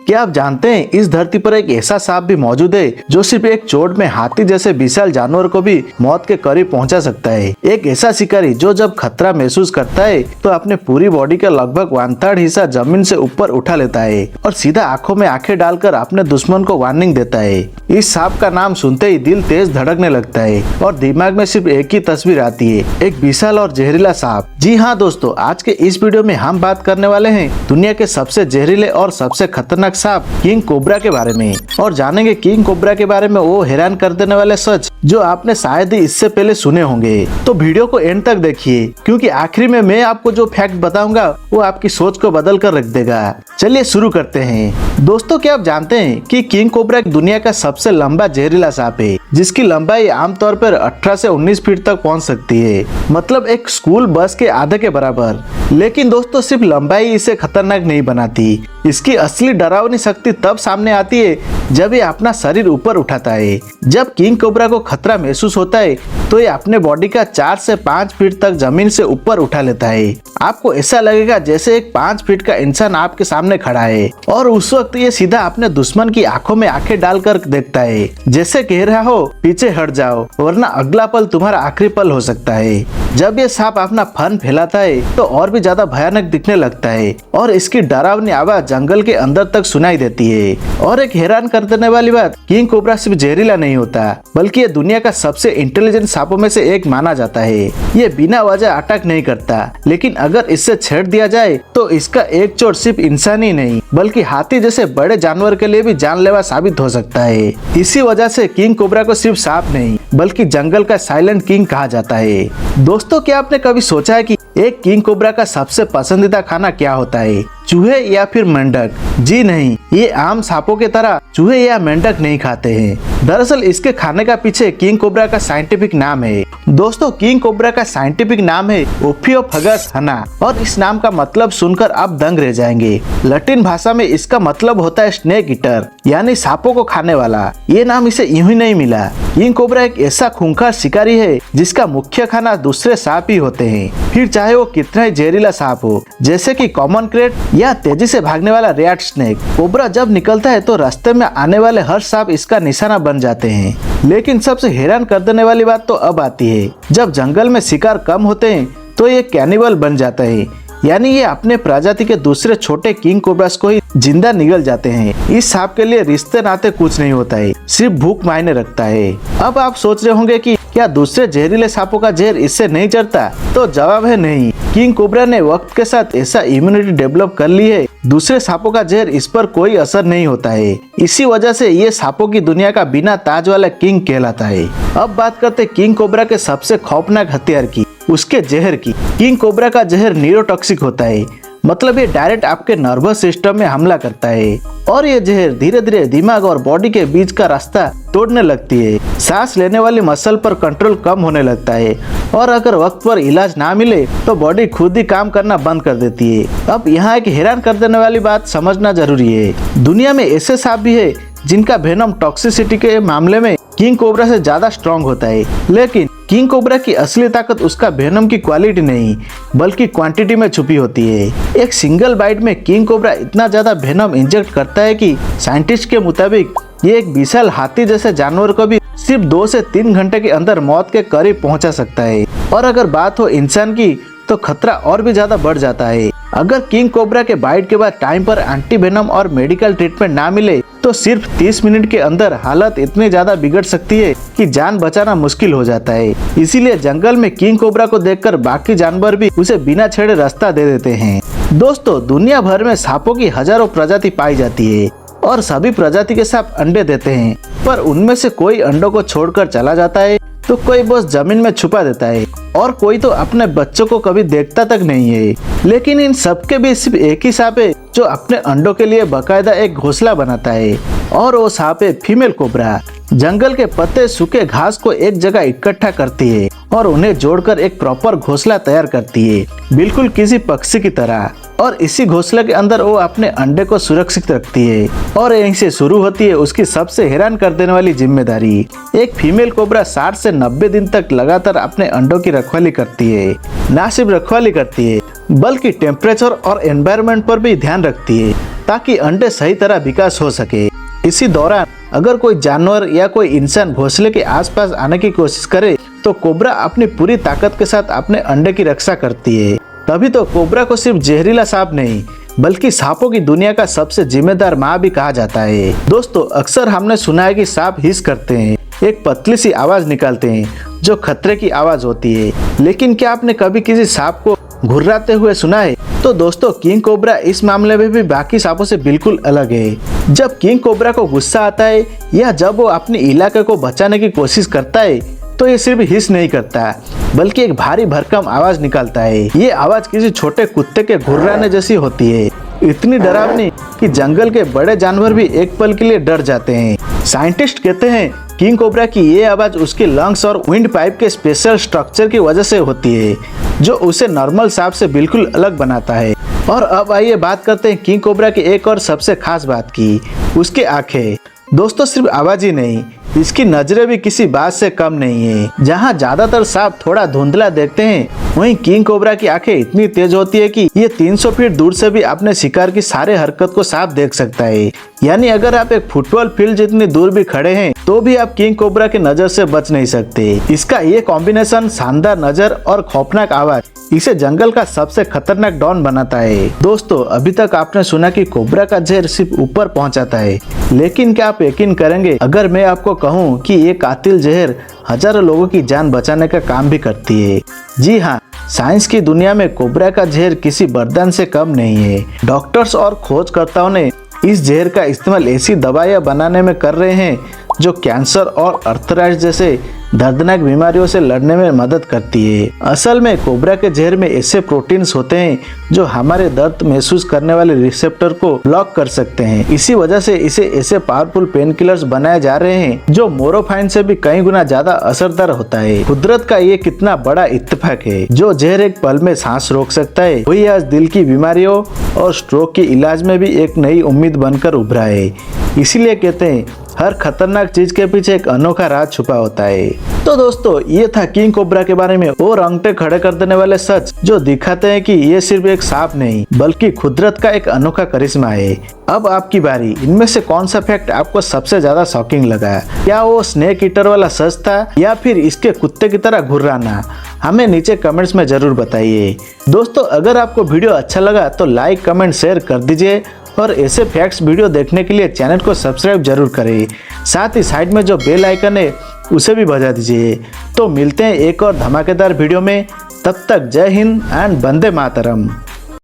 क्या आप जानते हैं इस धरती पर एक ऐसा सांप भी मौजूद है जो सिर्फ एक चोट में हाथी जैसे विशाल जानवर को भी मौत के करीब पहुंचा सकता है। एक ऐसा शिकारी जो जब खतरा महसूस करता है तो अपने पूरी बॉडी का लगभग 1/3 हिस्सा जमीन से ऊपर उठा लेता है और सीधा आंखों में आंखें डालकर अपने दुश्मन को वार्निंग देता है। इस सांप का नाम सुनते ही दिल तेज धड़कने लगता है और दिमाग में सिर्फ एक ही तस्वीर आती है, एक विशाल और जहरीला सांप। जी हाँ दोस्तों, आज के इस वीडियो में हम बात करने वाले हैं दुनिया के सबसे जहरीले और सबसे खतरनाक सांप किंग कोबरा के बारे में और जानेंगे किंग कोबरा के बारे में वो हैरान कर देने वाले सच जो आपने शायद ही इससे पहले सुने होंगे। तो वीडियो को एंड तक देखिए क्योंकि आखिरी में मैं आपको जो फैक्ट बताऊंगा वो आपकी सोच को बदल कर रख देगा। चलिए शुरू करते हैं। दोस्तों, क्या आप जानते हैं कि किंग कोबरा दुनिया का सबसे लंबा जहरीला सांप है जिसकी लंबाई आमतौर पर 18 से 19 फीट तक पहुंच सकती है, मतलब एक स्कूल बस के आधे के बराबर। लेकिन दोस्तों, सिर्फ लंबाई इसे खतरनाक नहीं बनाती, इसकी असली डरावनी शक्ति तब सामने आती है जब ये अपना शरीर ऊपर उठाता है। जब किंग कोबरा को खतरा महसूस होता है तो ये अपने बॉडी का 4 से 5 फीट तक जमीन से ऊपर उठा लेता है। आपको ऐसा लगेगा जैसे एक 5 फीट का इंसान आपके सामने खड़ा है और उस वक्त ये सीधा अपने दुश्मन की आंखों में आंखें डालकर देखता है, जैसे कह रहा हो पीछे हट जाओ वरना अगला पल तुम्हारा आखिरी पल हो सकता है। जब ये सांप अपना फन फैलाता है तो और भी ज्यादा भयानक दिखने लगता है और इसकी डरावनी आवाज जंगल के अंदर तक सुनाई देती है। और एक हैरान कर देने वाली बात, किंग कोबरा सिर्फ जहरीला नहीं होता बल्कि ये दुनिया का सबसे इंटेलिजेंट सांपों में से एक माना जाता है। ये बिना वजह अटैक नहीं करता, लेकिन अगर इससे छेड़ दिया जाए तो इसका एक चोट सिर्फ इंसान ही नहीं बल्कि हाथी जैसे बड़े जानवर के लिए भी जानलेवा साबित हो सकता है। इसी वजह से किंग कोबरा को सिर्फ सांप नहीं बल्कि जंगल का साइलेंट किंग कहा जाता है। दोस्तों, क्या आपने कभी सोचा है कि एक किंग कोबरा का सबसे पसंदीदा खाना क्या होता है? चूहे या फिर मेंढक? जी नहीं, ये आम सांपों की तरह चूहे या मेंढक नहीं खाते हैं। दरअसल इसके खाने का पीछे किंग कोबरा का साइंटिफिक नाम है। दोस्तों, किंग कोबरा का साइंटिफिक नाम है ओफियोफेगस हना और इस नाम का मतलब सुनकर आप दंग रह जाएंगे। लैटिन भाषा में इसका मतलब होता है स्नेक ईटर, यानी सांपों को खाने वाला। ये नाम इसे यूं ही नहीं मिला। किंग कोबरा एक ऐसा खूंखार शिकारी है जिसका मुख्य खाना दूसरे सांप ही होते हैं, फिर चाहे वो कितना ही जहरीला सांप हो, जैसे कि कॉमन क्रेट या तेजी से भागने वाला रेड स्नेक। कोबरा जब निकलता है तो रास्ते में आने वाले हर सांप इसका निशाना बन जाते हैं। लेकिन सबसे हैरान कर देने वाली बात तो अब आती है, जब जंगल में शिकार कम होते हैं तो ये कैनिबल बन जाता है, यानी ये अपने प्रजाति के दूसरे छोटे किंग कोबरास को ही जिंदा निगल जाते हैं। इस सांप के लिए रिश्ते नाते कुछ नहीं होता है, सिर्फ भूख मायने रखता है। अब आप सोच रहे होंगे कि क्या दूसरे जहरीले सांपों का जहर इससे नहीं चढ़ता? तो जवाब है नहीं। किंग कोबरा ने वक्त के साथ ऐसा इम्यूनिटी डेवलप कर ली है, दूसरे सांपों का जहर इस पर कोई असर नहीं होता है। इसी वजह से ये सांपों की दुनिया का बिना ताज वाला किंग कहलाता है। अब बात करते किंग कोबरा के सबसे खौफनाक हथियार की, उसके जहर की। किंग कोबरा का जहर न्यूरोटॉक्सिक होता है, मतलब ये डायरेक्ट आपके नर्वस सिस्टम में हमला करता है और ये जहर धीरे धीरे दिमाग और बॉडी के बीच का रास्ता तोड़ने लगती है। सांस लेने वाली मसल पर कंट्रोल कम होने लगता है और अगर वक्त पर इलाज ना मिले तो बॉडी खुद ही काम करना बंद कर देती है। अब यहाँ एक हैरान कर देने वाली बात समझना जरूरी है, दुनिया में ऐसे सांप भी है जिनका वेनम टॉक्सिसिटी के मामले में किंग कोबरा से ज्यादा स्ट्रॉन्ग होता है। लेकिन किंग कोबरा की असली ताकत उसका वेनम की क्वालिटी नहीं बल्कि क्वांटिटी में छुपी होती है। एक सिंगल बाइट में किंग कोबरा इतना ज्यादा वेनम इंजेक्ट करता है कि साइंटिस्ट के मुताबिक ये एक विशाल हाथी जैसे जानवर को भी सिर्फ 2 से 3 घंटे के अंदर मौत के करीब पहुंचा सकता है। और अगर बात हो इंसान की तो खतरा और भी ज्यादा बढ़ जाता है। अगर किंग कोबरा के बाइट के बाद टाइम पर एंटी वेनम और मेडिकल ट्रीटमेंट ना मिले तो सिर्फ 30 मिनट के अंदर हालत इतनी ज्यादा बिगड़ सकती है कि जान बचाना मुश्किल हो जाता है। इसीलिए जंगल में किंग कोबरा को देखकर बाकी जानवर भी उसे बिना छेड़े रास्ता दे देते हैं। दोस्तों, दुनिया भर में सांपों की हजारों प्रजाति पाई जाती है और सभी प्रजाति के सांप अंडे देते हैं, पर उनमें से कोई अंडों को छोड़कर चला जाता है तो कोई बस जमीन में छुपा देता है और कोई तो अपने बच्चों को कभी देखता तक नहीं है। लेकिन इन सबके बीच सिर्फ एक ही सांप है जो अपने अंडों के लिए बकायदा एक घोंसला बनाता है और वो सांप है फीमेल कोबरा। जंगल के पत्ते सूखे घास को एक जगह इकट्ठा करती है और उन्हें जोड़कर एक प्रॉपर घोंसला तैयार करती है, बिल्कुल किसी पक्षी की तरह। और इसी घोंसले के अंदर वो अपने अंडे को सुरक्षित रखती है और यहीं से शुरू होती है उसकी सबसे हैरान कर देने वाली जिम्मेदारी। एक फीमेल कोबरा 60 से 90 दिन तक लगातार अपने अंडों की रखवाली करती है। ना सिर्फ रखवाली करती है बल्कि टेम्परेचर और एनवायरनमेंट पर भी ध्यान रखती है ताकि अंडे सही तरह विकास हो सके। इसी दौरान अगर कोई जानवर या कोई इंसान घोंसले के आसपास आने की कोशिश करे तो कोबरा अपनी पूरी ताकत के साथ अपने अंडे की रक्षा करती है। तभी तो कोबरा को सिर्फ जहरीला सांप नहीं बल्कि सांपों की दुनिया का सबसे जिम्मेदार माँ भी कहा जाता है। दोस्तों, अक्सर हमने सुना है कि सांप हिस करते हैं, एक पतली सी आवाज निकालते हैं जो खतरे की आवाज होती है। लेकिन क्या आपने कभी किसी सांप को घुर्राते हुए सुना है? तो दोस्तों, किंग कोबरा इस मामले में भी बाकी सांपों से बिल्कुल अलग है। जब किंग कोबरा को गुस्सा आता है या जब वो अपने इलाके को बचाने की कोशिश करता है तो ये सिर्फ हिस नहीं करता बल्कि एक भारी भरकम आवाज निकालता है। ये आवाज किसी छोटे कुत्ते के घुर्राने जैसी होती है, इतनी डरावनी कि जंगल के बड़े जानवर भी एक पल के लिए डर जाते हैं। साइंटिस्ट कहते हैं किंग कोबरा की ये आवाज उसके लंग्स और विंड पाइप के स्पेशल स्ट्रक्चर की वजह से होती है जो उसे नॉर्मल सांप से बिल्कुल अलग बनाता है। और अब आइए बात करते हैं किंग कोबरा की एक और सबसे खास बात की, उसके आंखें। दोस्तों, सिर्फ आवाज ही नहीं, इसकी नजरें भी किसी बात से कम नहीं है। जहां ज्यादातर सांप थोड़ा धुंधला देखते हैं, वहीं किंग कोबरा की आंखें इतनी तेज होती है कि ये 300 फीट दूर से भी अपने शिकार की सारे हरकत को साफ देख सकता है। यानी अगर आप एक फुटबॉल फील्ड जितनी दूर भी खड़े हैं तो भी आप किंग कोबरा की नजर से बच नहीं सकते। इसका ये कॉम्बिनेशन, शानदार नजर और खौफनाक आवाज, इसे जंगल का सबसे खतरनाक डॉन बनाता है। दोस्तों, अभी तक आपने सुना कि कोबरा का जहर सिर्फ ऊपर पहुंचाता है, लेकिन क्या आप यकीन करेंगे अगर मैं आपको कहूं कि ये कातिल जहर हजारों लोगों की जान बचाने का काम भी करती है? जी हाँ, साइंस की दुनिया में कोबरा का जहर किसी वरदान से कम नहीं है। डॉक्टर्स और खोजकर्ताओं ने इस जहर का इस्तेमाल ऐसी दवाइयां बनाने में कर रहे हैं जो कैंसर और अर्थराइटिस जैसे दर्दनाक बीमारियों से लड़ने में मदद करती है। असल में कोबरा के जहर में ऐसे प्रोटीन्स होते हैं जो हमारे दर्द महसूस करने वाले रिसेप्टर को ब्लॉक कर सकते हैं। इसी वजह से इसे ऐसे पावरफुल पेन किलर्स बनाए जा रहे हैं जो मोरोफाइन से भी कई गुना ज्यादा असरदार होता है। कुदरत का ये कितना बड़ा इत्तेफाक है। जो जहर एक पल में सांस रोक सकता है, वही आज दिल की बीमारियों और स्ट्रोक के इलाज में भी एक नई उम्मीद बनकर उभरा है। इसीलिए कहते हैं हर खतरनाक चीज के पीछे एक अनोखा राज छुपा होता है। तो दोस्तों, ये था किंग कोबरा के बारे में वो रोंगटे खड़े कर देने वाले सच जो दिखाते हैं कि ये सिर्फ एक सांप नहीं बल्कि कुदरत का एक अनोखा करिश्मा है। अब आपकी बारी, इनमें से कौन सा फैक्ट आपको सबसे ज्यादा शॉकिंग लगा? क्या वो स्नेक ईटर वाला सच था या फिर इसके कुत्ते की तरह घुर्राना? हमें नीचे कमेंट्स में जरूर बताइए। दोस्तों, अगर आपको वीडियो अच्छा लगा तो लाइक, कमेंट, शेयर कर दीजिए और ऐसे फैक्ट्स वीडियो देखने के लिए चैनल को सब्सक्राइब जरूर करें। साथ ही साइड में जो बेल आइकन है उसे भी बजा दीजिए। तो मिलते हैं एक और धमाकेदार वीडियो में, तब तक जय हिंद एंड वंदे मातरम।